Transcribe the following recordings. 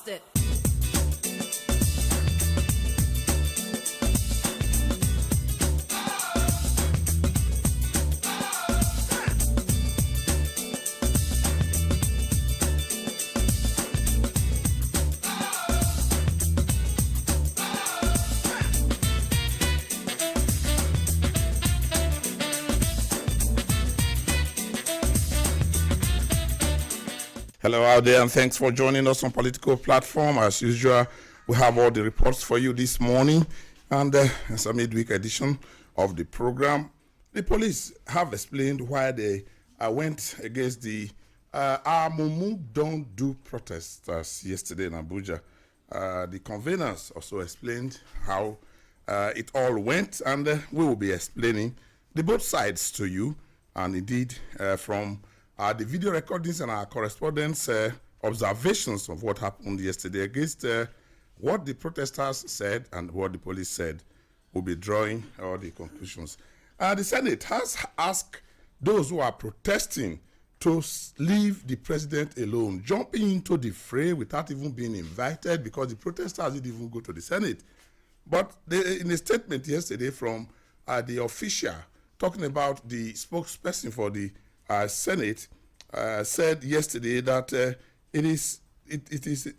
it. Hello out there, and thanks for joining us on Political Platform. As usual, we have all the reports for you this morning, and it's a midweek edition of the program. The police have explained why they went against the Mumu Don't Do protesters yesterday in Abuja. The conveners also explained how it all went, and we will be explaining the both sides to you, and indeed from the video recordings and our correspondents' observations of what happened yesterday against what the protesters said and what the police said. We'll be drawing all the conclusions. The Senate has asked those who are protesting to leave the president alone, jumping into the fray without even being invited because the protesters didn't even go to the Senate. But in a statement yesterday from the official talking about the spokesperson for the Senate said yesterday that it is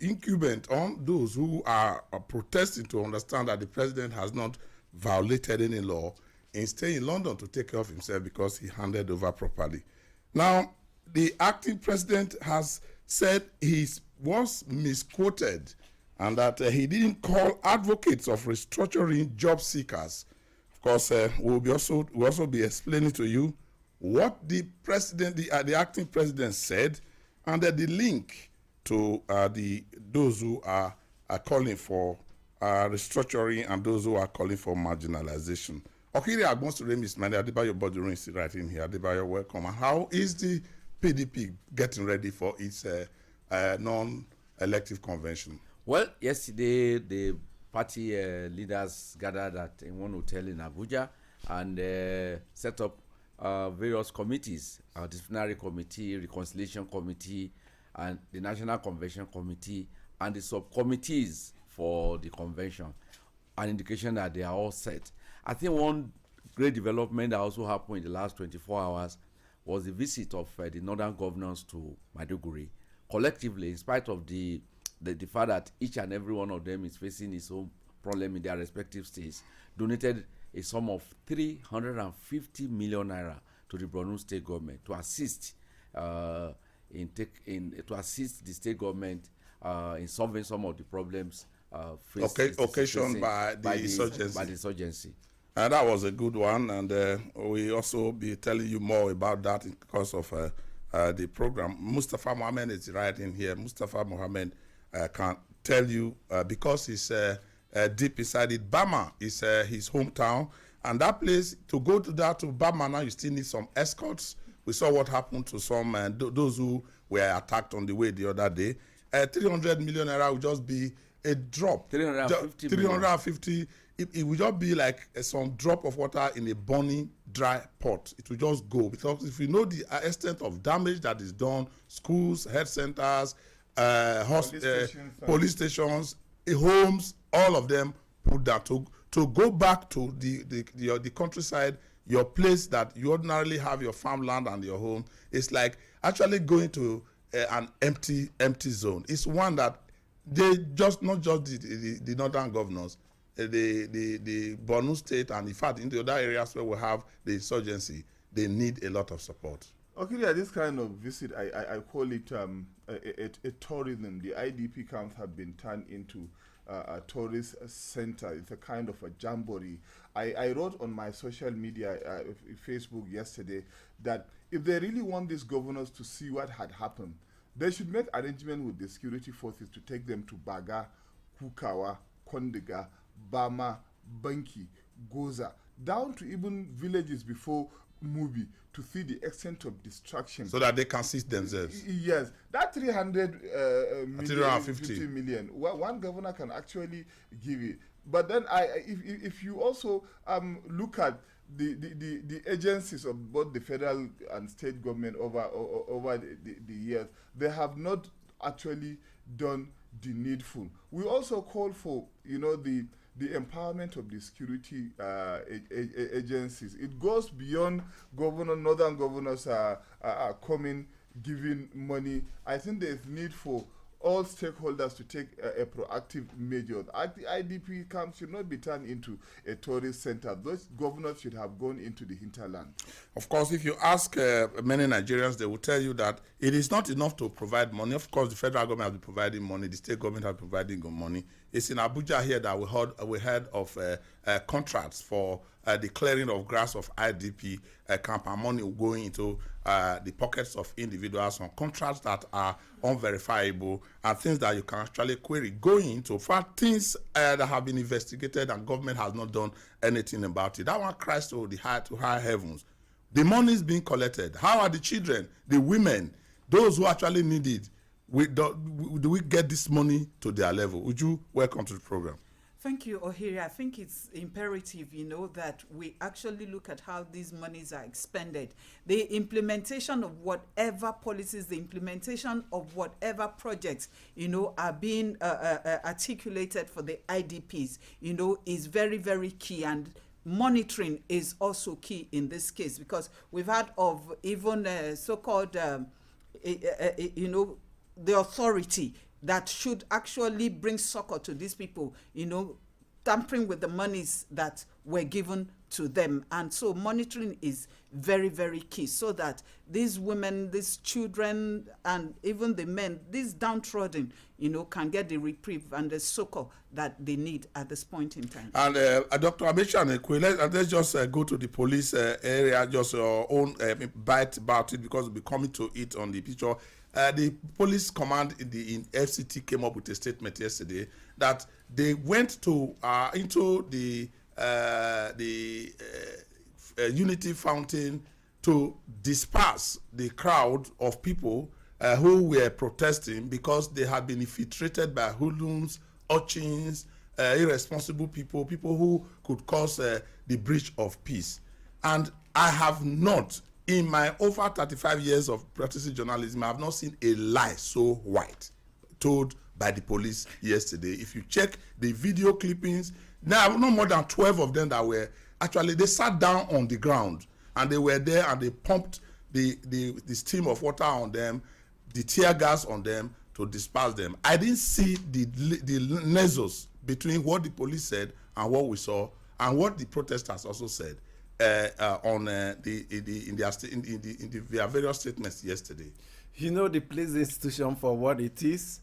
incumbent on those who are protesting to understand that the president has not violated any law in staying in London to take care of himself because he handed over properly. Now, the acting president has said he was misquoted and that he didn't call advocates of restructuring job seekers. Of course, we'll also be explaining to you what the president, the acting president said, and the link to those who are calling for restructuring and those who are calling for marginalization. Okiri Agbonsuremi is my Adebayo Bodurin is right in here. Adebayo, welcome. And how is the PDP getting ready for its non-elective convention? Well, yesterday the party leaders gathered at one hotel in Abuja and set up various committees, disciplinary committee, reconciliation committee, and the National Convention Committee, and the subcommittees for the convention, an indication that they are all set. I think one great development that also happened in the last 24 hours was the visit of the northern governors to Maiduguri. Collectively, in spite of the fact that each and every one of them is facing its own problem in their respective states, donated a sum of 350 million naira to the Borno state government to assist to assist the state government in solving some of the problems occasioned by the insurgency. That was a good one, and we also be telling you more about that because of the program. Mustafa Mohammed is right in here. Mustafa Mohammed can tell you because he's deep inside it. Bama is his hometown, and that place, to go to Bama now, you still need some escorts. We saw what happened to some those who were attacked on the way the other day. 300 million naira will just be a drop. 350. It will just be like some drop of water in a burning dry pot. It will just go, because if you know the extent of damage that is done, schools, health centers, police stations, homes, all of them put that to go back to the countryside, your place that you ordinarily have your farmland and your home. It's like actually going to an empty zone. It's one that they just, not just the northern governors, the Borno state, and in fact in the other areas where we have the insurgency, they need a lot of support. Okay, yeah, this kind of visit, I call it a tourism. The IDP camps have been turned into a tourist center. It's a kind of a jamboree. I wrote on my social media, Facebook yesterday, that if they really want these governors to see what had happened, they should make arrangement with the security forces to take them to Baga, Kukawa, Kondega, Bama, Banki, Goza, down to even villages before Mubi, to see the extent of destruction. So that they can see themselves. Yes. That 350 million, one governor can actually give it. But then if you also look at the agencies of both the federal and state government over the years, they have not actually done the needful. We also call for, the empowerment of the security agencies. It goes beyond northern governors coming, giving money. I think there's need for all stakeholders to take a proactive measure. The IDP camps should not be turned into a tourist center. Those governors should have gone into the hinterland. Of course, if you ask many Nigerians, they will tell you that it is not enough to provide money. Of course, the federal government has been providing money, the state government has been providing money. It's in Abuja here that we heard of contracts for the clearing of grass of IDP camp, and money going into the pockets of individuals on contracts that are unverifiable and things that you can actually query, going into things that have been investigated and government has not done anything about it. That one cries to the high heavens. The money is being collected. How are the children, the women, those who actually need it? Do we get this money to their level? Would you welcome to the program? Thank you, Ohiri. I think it's imperative, that we actually look at how these monies are expended. The implementation of whatever policies, the implementation of whatever projects, are being articulated for the IDPs, is very, very key. And monitoring is also key in this case, because we've heard of even so-called, the authority that should actually bring succor to these people, tampering with the monies that were given to them. And so monitoring is very, very key, so that these women, these children, and even the men, these downtrodden, can get the reprieve and the succor that they need at this point in time. And Dr. Amecha, let's just go to the police area, just your own bite about it, because we'll be coming to it on the picture. The police command in FCT came up with a statement yesterday that they went to into the Unity Fountain to disperse the crowd of people who were protesting because they had been infiltrated by hoodlums, urchins, irresponsible people who could cause the breach of peace. And I have not, in my over 35 years of practicing journalism, I have not seen a lie so white told by the police yesterday. If you check the video clippings, now no more than 12 of them that were actually, they sat down on the ground and they were there and they pumped the stream of water on them, the tear gas on them to disperse them. I didn't see the nexus between what the police said and what we saw and what the protesters also said on their various statements yesterday. The police institution for what it is.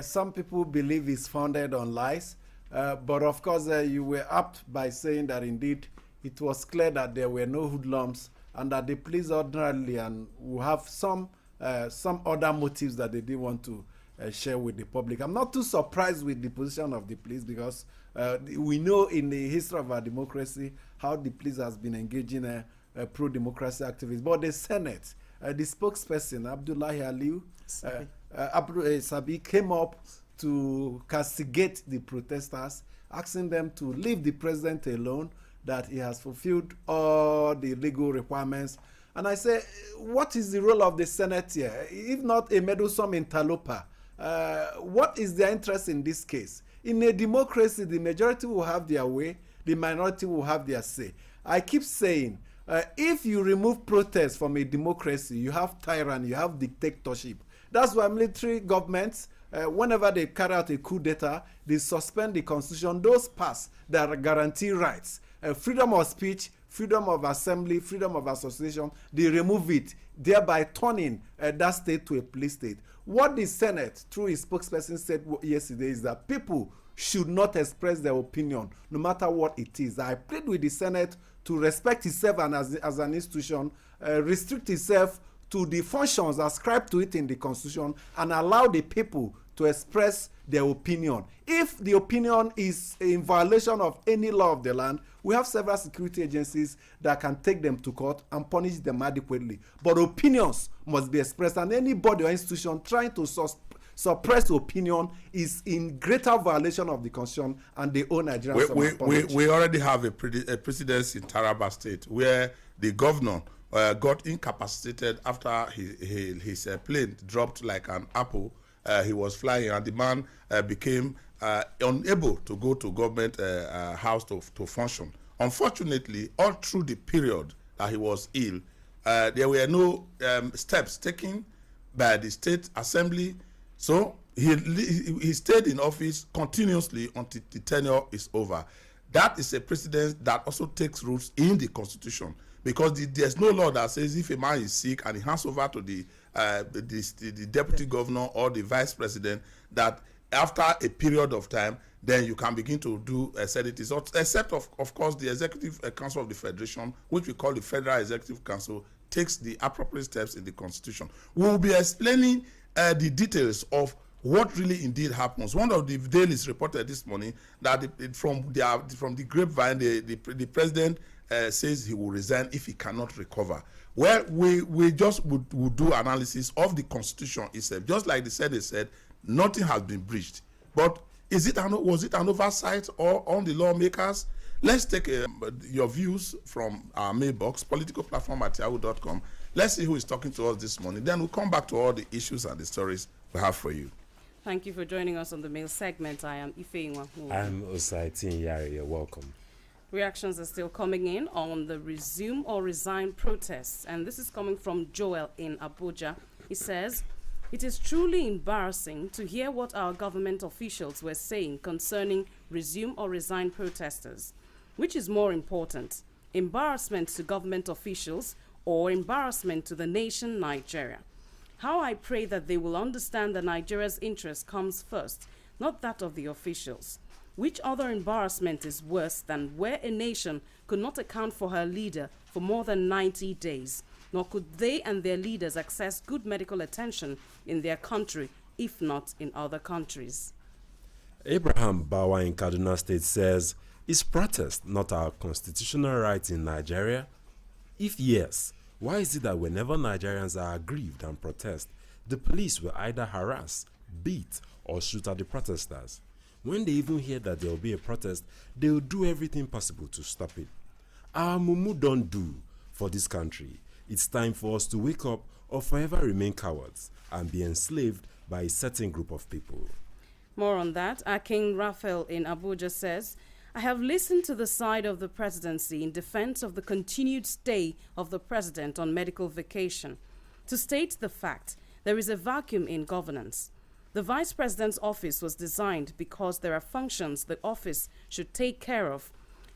Some people believe it's founded on lies, but of course you were apt by saying that indeed it was clear that there were no hoodlums and that the police ordinarily and will have some other motives that they didn't want to share with the public. I'm not too surprised with the position of the police, because we know in the history of our democracy how the police has been engaging pro-democracy activists. But the Senate, the spokesperson, Abdullahi Aliu, Sabi, came up to castigate the protesters, asking them to leave the president alone, that he has fulfilled all the legal requirements. And I say, what is the role of the Senate here? If not a meddlesome interloper, what is their interest in this case? In a democracy, the majority will have their way, the minority will have their say. I keep saying, if you remove protest from a democracy, you have tyranny, you have dictatorship. That's why military governments, whenever they carry out a coup d'etat, they suspend the constitution, those parts that guarantee rights, freedom of speech, freedom of assembly, freedom of association, they remove it, thereby turning that state to a police state. What the Senate, through its spokesperson, said yesterday is that people should not express their opinion, no matter what it is. I plead with the Senate to respect itself and as an institution, restrict itself to the functions ascribed to it in the Constitution, and allow the people to express their opinion. If the opinion is in violation of any law of the land, we have several security agencies that can take them to court and punish them adequately. But opinions must be expressed, and anybody or institution trying to suppress opinion is in greater violation of the Constitution, and they owe Nigerians. We already have a precedent in Taraba State where the governor got incapacitated after his plane dropped like an apple he was flying, and the man became unable to go to government house to function. Unfortunately, all through the period that he was ill, there were no steps taken by the state assembly. So he stayed in office continuously until the tenure is over. That is a precedent that also takes roots in the constitution, because there's no law that says if a man is sick and he hands over to the deputy governor or the vice president, that after a period of time, then you can begin to do sedatives, except of course the Executive Council of the Federation, which we call the Federal Executive Council, takes the appropriate steps in the constitution. We will be explaining the details of what really indeed happens. One of the dailies reported this morning that from the grapevine, the president says he will resign if he cannot recover. Well, we just would do analysis of the constitution itself. Just like the Senate said, nothing has been breached. But was it an oversight or on the lawmakers? Let's take your views from our mailbox, politicalplatform@yahoo.com. Let's see who is talking to us this morning. Then we'll come back to all the issues and the stories we have for you. Thank you for joining us on the mail segment. I am Ifeinwa. I'm Osaitin Yari. You're welcome. Reactions are still coming in on the resume or resign protests, and this is coming from Joel in Abuja. He says, "It is truly embarrassing to hear what our government officials were saying concerning resume or resign protesters. Which is more important, embarrassment to government officials or embarrassment to the nation Nigeria? How I pray that they will understand that Nigeria's interest comes first, not that of the officials. Which other embarrassment is worse than where a nation could not account for her leader for more than 90 days, nor could they and their leaders access good medical attention in their country, if not in other countries?" Abraham Bawa in Kaduna State says, "Is protest not our constitutional right in Nigeria? If yes, why is it that whenever Nigerians are aggrieved and protest, the police will either harass, beat, or shoot at the protesters? When they even hear that there will be a protest, they will do everything possible to stop it. Our mumu don't do for this country. It's time for us to wake up or forever remain cowards and be enslaved by a certain group of people." More on that, King Raphael in Abuja says, "I have listened to the side of the presidency in defense of the continued stay of the president on medical vacation. To state the fact, there is a vacuum in governance. The vice president's office was designed because there are functions the office should take care of.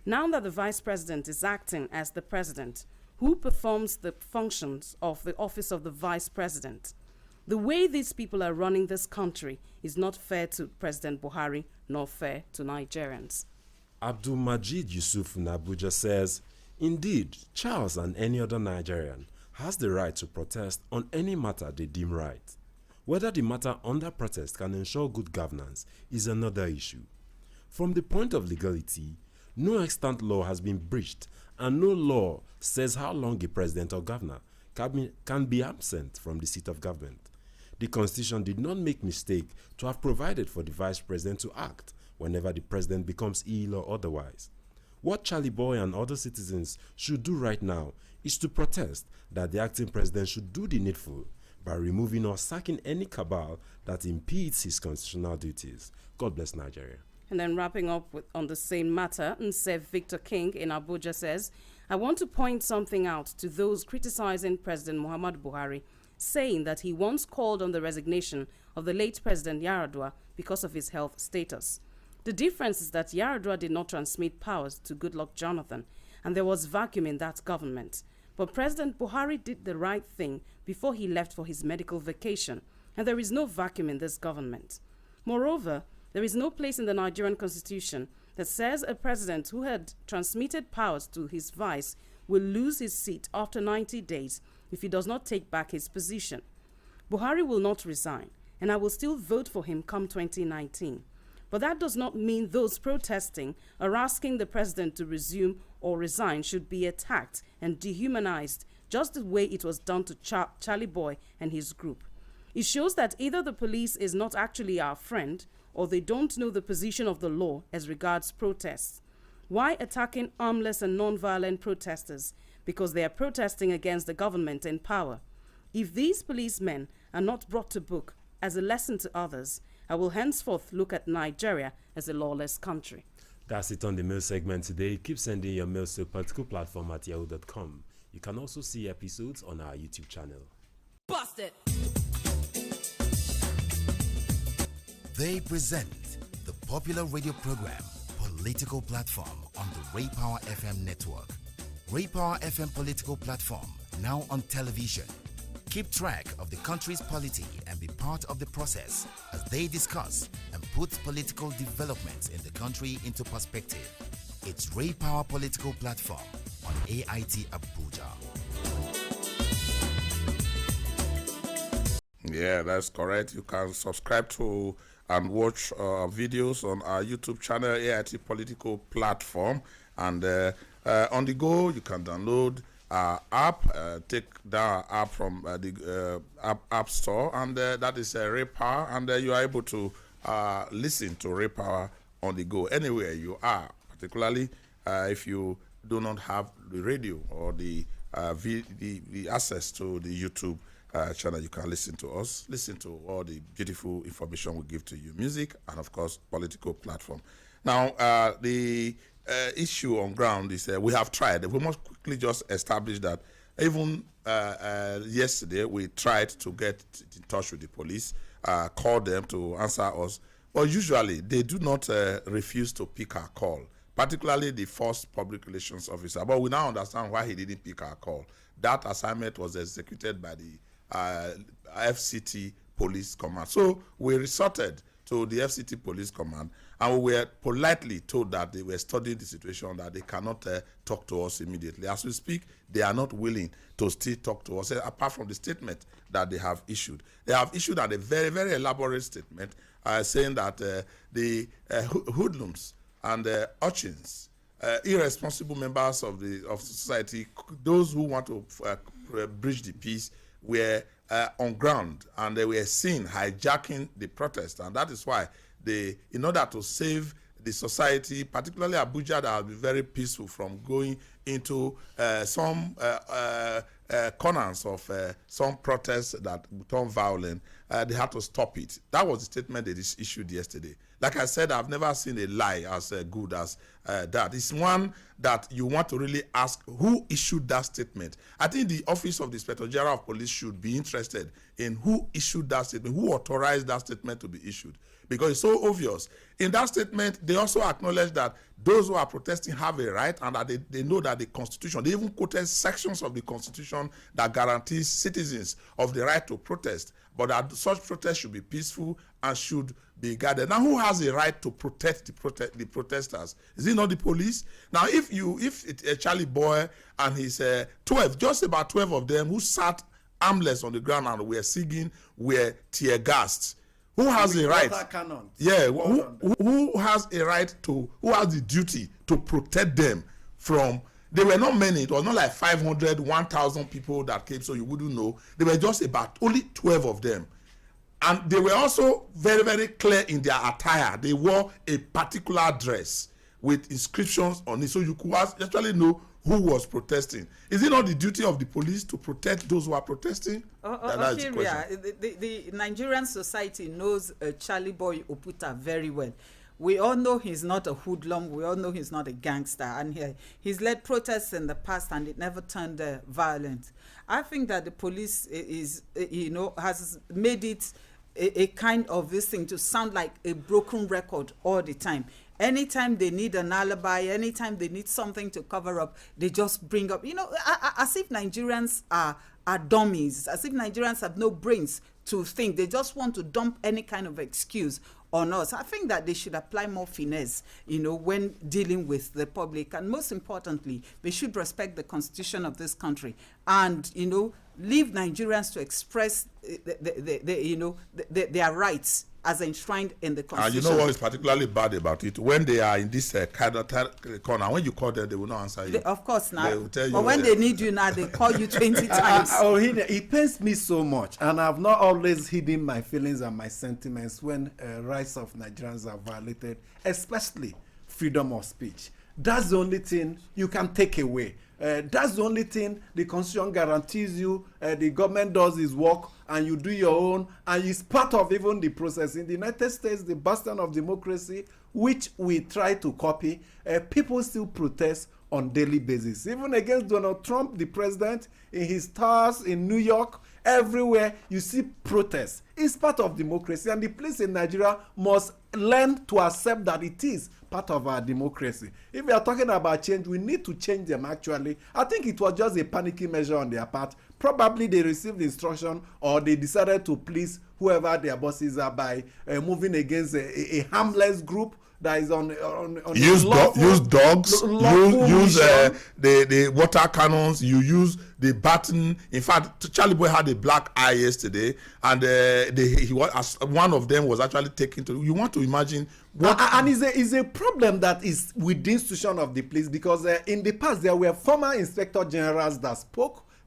Now that the vice president is acting as the president, who performs the functions of the office of the vice president? The way these people are running this country is not fair to President Buhari, nor fair to Nigerians." Abdul Majid Yusuf in Abuja says, "Indeed, Charles and any other Nigerian has the right to protest on any matter they deem right. Whether the matter under protest can ensure good governance is another issue. From the point of legality, no extant law has been breached, and no law says how long a president or governor can be absent from the seat of government. The Constitution did not make mistake to have provided for the vice president to act whenever the president becomes ill or otherwise. What Charlie Boy and other citizens should do right now is to protest that the acting president should do the needful by removing or sacking any cabal that impedes his constitutional duties. God bless Nigeria." And then wrapping up on the same matter, Nsev Victor King in Abuja says, "I want to point something out to those criticizing President Muhammadu Buhari, saying that he once called on the resignation of the late President Yaradua because of his health status. The difference is that Yaradua did not transmit powers to Goodluck Jonathan, and there was vacuum in that government. But President Buhari did the right thing before he left for his medical vacation, and there is no vacuum in this government. Moreover, there is no place in the Nigerian constitution that says a president who had transmitted powers to his vice will lose his seat after 90 days if he does not take back his position. Buhari will not resign, and I will still vote for him come 2019. But that does not mean those protesting or asking the president to resume or resign should be attacked and dehumanized just the way it was done to Charlie Boy and his group. It shows that either the police is not actually our friend or they don't know the position of the law as regards protests. Why attacking armless and non-violent protesters? Because they are protesting against the government in power. If these policemen are not brought to book, as a lesson to others. I will henceforth look at Nigeria as a lawless country. That's it on the mail segment today. Keep sending your mails to politicalplatform@yahoo.com. You can also see episodes on our YouTube channel. Bust it! They present the popular radio program Political Platform on the Ray Power FM network. Ray Power FM Political Platform, now on television. Keep track of the country's polity and be part of the process as they discuss and put political developments in the country into perspective. It's Ray Power Political Platform on AIT Abuja. Yeah, that's correct. You can subscribe to and watch videos on our YouTube channel, AIT Political Platform. And on the go, you can download our app, take down our app from the app store, and that is Ray Power, and you are able to listen to Ray Power on the go anywhere you are, particularly if you do not have the radio or the access to the YouTube channel. You can listen to us, listen to all the beautiful information we give to you, music, and of course, political platform. Now, the issue on ground is we have tried. We must quickly just establish that even yesterday we tried to get in touch with the police, call them to answer us, but usually they do not refuse to pick our call, particularly the first public relations officer. But we now understand why he didn't pick our call. That assignment was executed by the FCT Police Command. So we resorted to the FCT Police Command, and we were politely told that they were studying the situation, that they cannot talk to us immediately. As we speak, they are not willing to still talk to us, apart from the statement that they have issued. They have issued a very, very elaborate statement saying that the hoodlums and urchins, irresponsible members of society, those who want to bridge the peace, were on ground, and they were seen hijacking the protest, and that is why they, in order to save the society, particularly Abuja, that has been very peaceful, from going into some corners of some protests that turn violent, they had to stop it. That was the statement they issued yesterday. Like I said, I've never seen a lie as good as that. It's one that you want to really ask who issued that statement. I think the Office of the Inspector General of Police should be interested in who issued that statement, who authorized that statement to be issued, because it's so obvious. In that statement, they also acknowledge that those who are protesting have a right, and that they know that the Constitution, they even quoted sections of the Constitution that guarantees citizens of the right to protest, but that such protests should be peaceful and should be guarded. Now, who has a right to protect the protesters? Is it not the police? Now, if it's Charlie Boy and his 12, just about 12 of them who sat armless on the ground and were singing, were tear gassed, who has a right? Yeah, who has a right to, who has the duty to protect them from? There were not many. It was not like 500, 1,000 people that came, so you wouldn't know. There were just about only 12 of them. And they were also very, very clear in their attire. They wore a particular dress with inscriptions on it, so you could actually know who was protesting. Is it not the duty of the police to protect those who are protesting? The Nigerian society knows Charlie Boy Oputa very well. We all know he's not a hoodlum. We all know he's not a gangster. And he's led protests in the past, and it never turned violent. I think that the police has made it a kind of this thing to sound like a broken record all the time. Anytime they need an alibi, anytime they need something to cover up, they just bring up, as if Nigerians are dummies, as if Nigerians have no brains to think. They just want to dump any kind of excuse on us. I think that they should apply more finesse, when dealing with the public. And most importantly, they should respect the Constitution of this country and, leave Nigerians to express their rights as enshrined in the Constitution. And you know what is particularly bad about it? When they are in this kind of corner, when you call them, they will not answer you. Of course not. They will tell you, but when they need you now, they call you 20 times. It pains me so much, and I've not always hidden my feelings and my sentiments when rights of Nigerians are violated, especially freedom of speech. That's the only thing you can take away. That's the only thing the Constitution guarantees you. The government does its work and you do your own, and it's part of even the process. In the United States, the bastion of democracy, which we try to copy, people still protest on daily basis. Even against Donald Trump, the president, in his towers in New York, everywhere you see protests. It's part of democracy, and the police in Nigeria must learn to accept that it is part of our democracy. If we are talking about change, we need to change them actually. I think it was just a panicky measure on their part. Probably they received instruction or they decided to please whoever their bosses are by moving against a harmless group that is on use dogs, use the water cannons, you use the baton. In fact, Charlie Boy had a black eye yesterday, and he was, one of them was actually taken to. You want to imagine what? And is a problem that is with the institution of the police, because in the past there were former inspector generals that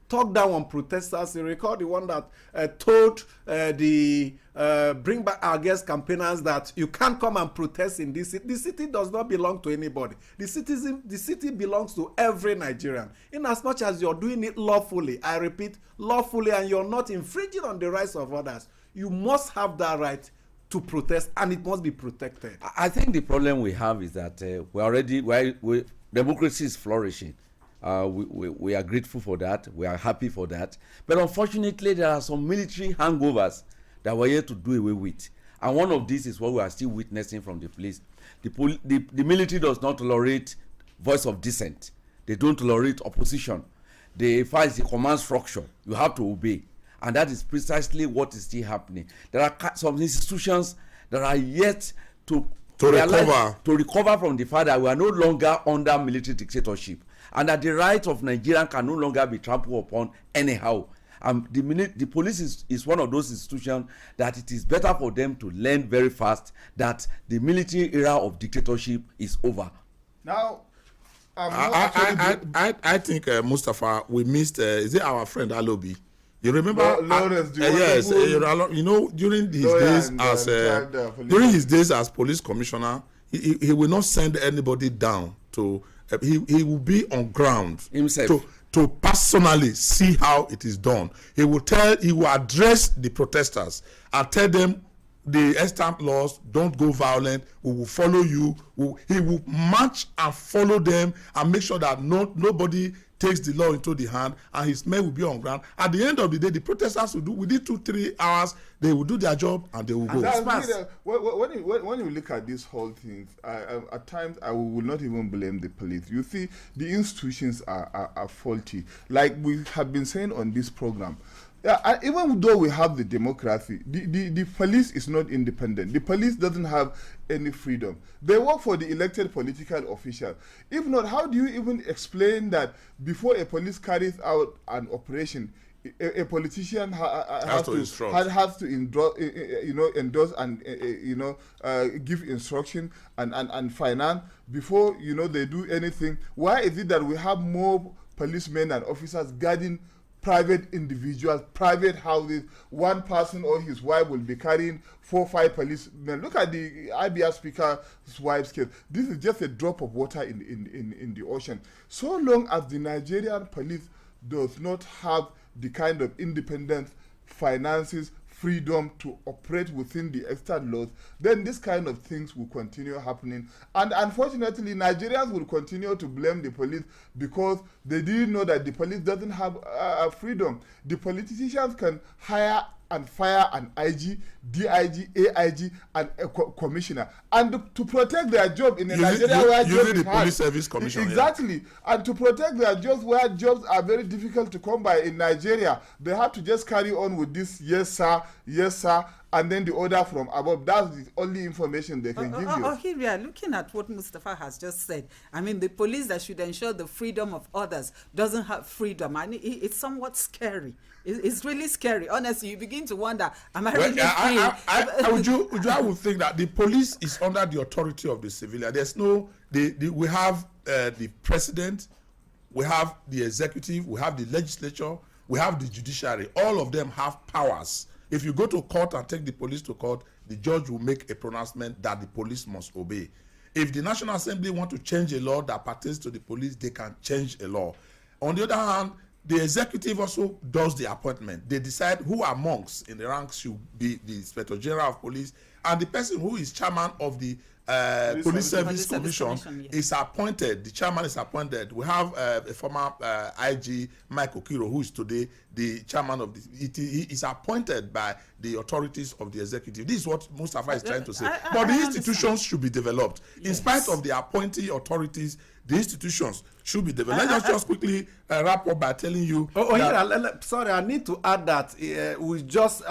talked down on protesters. You recall the one that told the Bring Back Our Guest campaigners that you can't come and protest in this city. The city does not belong to anybody. The city belongs to every Nigerian. In as much as you're doing it lawfully, I repeat, lawfully, and you're not infringing on the rights of others, you must have that right to protest, and it must be protected. I think the problem we have is that democracy is flourishing. We are grateful for that. We are happy for that. But unfortunately, there are some military hangovers that we're here to do away with. And one of these is what we are still witnessing from the police. The military does not tolerate voice of dissent. They don't tolerate opposition. They find the command structure. You have to obey. And that is precisely what is still happening. There are some institutions that are yet to recover from the fact that we are no longer under military dictatorship, and that the rights of Nigerians can no longer be trampled upon anyhow. The police is one of those institutions that it is better for them to learn very fast that the military era of dictatorship is over. Now, I think Mustafa, we missed. Is it our friend Alobi? You remember? Lawrence, yes. You know, during his days as police commissioner, he will not send anybody down to. He will be on ground himself to personally see how it is done. He will address the protesters and tell them the extant laws don't go violent. We will follow you. He will march and follow them and make sure that nobody takes the law into the hand, and his men will be on ground. At the end of the day, the protesters will do within 2-3 hours. They will do their job and they will go. When you look at this whole thing, at times I will not even blame the police. You see, the institutions are faulty. Like we have been saying on this program. Yeah, even though we have the democracy, the police is not independent. The police doesn't have any freedom. They work for the elected political official. If not, how do you even explain that before a police carries out an operation, a politician has to endorse and give instruction and finance before they do anything? Why is it that we have more policemen and officers guarding private individuals, private houses? One person or his wife will be carrying 4 or 5 policemen. Look at the IBR speaker's wife's case. This is just a drop of water in the ocean. So long as the Nigerian police does not have the kind of independence, finances, freedom to operate within the extant laws, then this kind of things will continue happening. And unfortunately, Nigerians will continue to blame the police because they didn't know that the police doesn't have freedom. The politicians can hire and fire an IG, DIG, AIG, and a commissioner, and to protect their job in Nigeria where jobs the police service commissioner. Exactly, and to protect their jobs where jobs are very difficult to come by in Nigeria, they have to just carry on with this yes sir, and then the order from above. That's the only information they can give you. Here we are looking at what Mustafa has just said. I mean, the police that should ensure the freedom of others doesn't have freedom, and it's somewhat scary. It's really scary. Honestly, you begin to wonder, am I really free? I would think that the police is under the authority of the civilian. There's no, we have the president, we have the executive, we have the legislature, we have the judiciary. All of them have powers. If you go to court and take the police to court, the judge will make a pronouncement that the police must obey. If the National Assembly want to change a law that pertains to the police, they can change a law. On the other hand, the executive also does the appointment. They decide who amongst in the ranks should be the Inspector General of Police, and the person who is chairman of the Police Service Commission yes. is appointed. The chairman is appointed. We have a former IG, Mike Okiro, who is today the chairman of the. He is appointed by the authorities of the executive. This is what Mustafa is trying to say. But the institutions should be developed. Yes. In spite of the appointee authorities, the institutions should be developed. Let's just quickly wrap up by telling you. Sorry, I need to add that we just,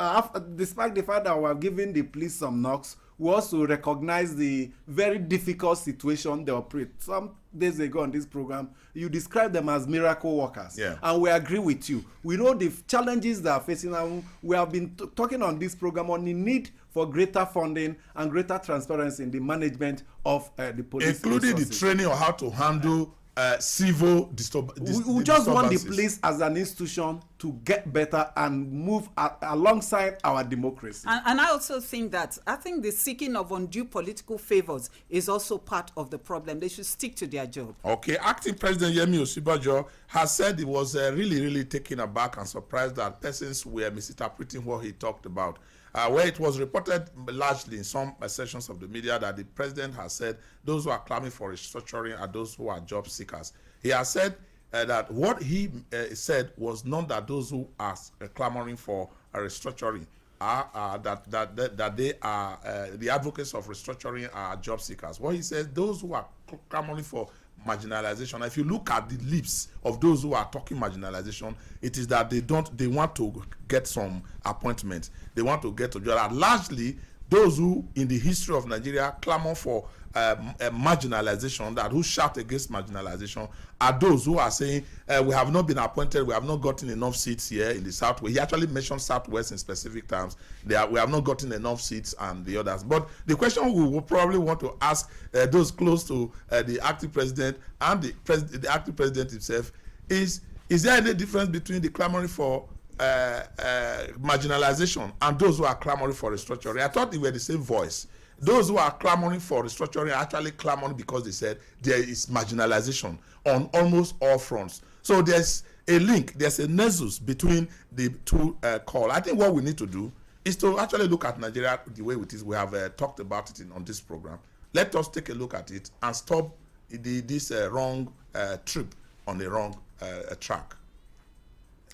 despite the fact that we are giving the police some knocks, we also recognize the very difficult situation they operate. Some days ago on this program, you described them as miracle workers. Yeah. And we agree with you. We know the challenges they are facing, and we have been talking on this program on the need for greater funding and greater transparency in the management of the police, including resources. the training on how to handle civil disturbances. We just want the police as an institution to get better and move alongside our democracy. And I also think the seeking of undue political favors is also part of the problem. They should stick to their job. Okay, Acting President Yemi Osinbajo has said he was really taken aback and surprised that persons were misinterpreting what he talked about. Where it was reported largely in some sections of the media that the president has said those who are clamoring for restructuring are those who are job seekers. He has said that what he said was not that those who are clamoring for a restructuring are that they are the advocates of restructuring are job seekers. What he says, those who are clamoring for marginalization, if you look at the lips of those who are talking marginalization, it is that they want to get some appointment, they want to get a job. And largely those who in the history of Nigeria clamor for marginalization, that who shout against marginalization, are those who are saying we have not been appointed, we have not gotten enough seats here in the Southwest. He actually mentioned Southwest in specific terms. We have not gotten enough seats and the others. But the question we will probably want to ask those close to the acting president and the acting president himself is there any difference between the clamoring for marginalization and those who are clamoring for restructuring? I thought they were the same voice. Those who are clamoring for restructuring are actually clamoring because they said there is marginalization on almost all fronts. So there's a link, there's a nexus between the two calls. I think what we need to do is to actually look at Nigeria the way it is. We have talked about it on this program. Let us take a look at it and stop this wrong trip on the wrong track.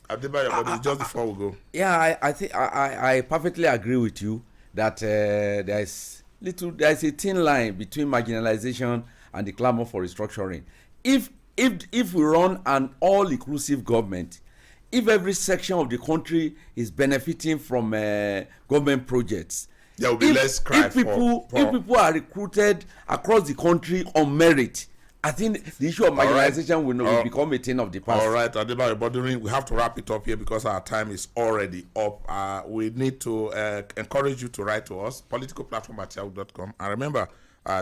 Adebayo, just before we go. Yeah, I think I perfectly agree with you that there is a thin line between marginalization and the clamor for restructuring. If we run an all-inclusive government, if every section of the country is benefiting from government projects, there will be less cry if people are recruited across the country on merit, I think the issue of marginalization will become a thing of the past. All right, Adebayo Bothering, we have to wrap it up here because our time is already up. We need to encourage you to write to us, politicalplatform@yahoo.com. And remember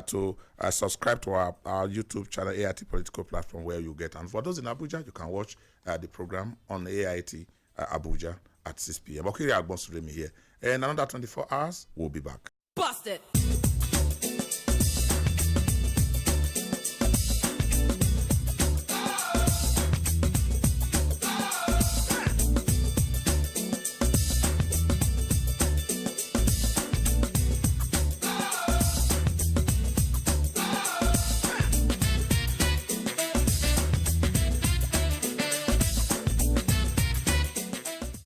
to subscribe to our YouTube channel, AIT Political Platform, where you get. And for those in Abuja, you can watch the program on AIT Abuja at 6 p.m. Okiri Agbonsuremi here. In another 24 hours, we'll be back. Busted.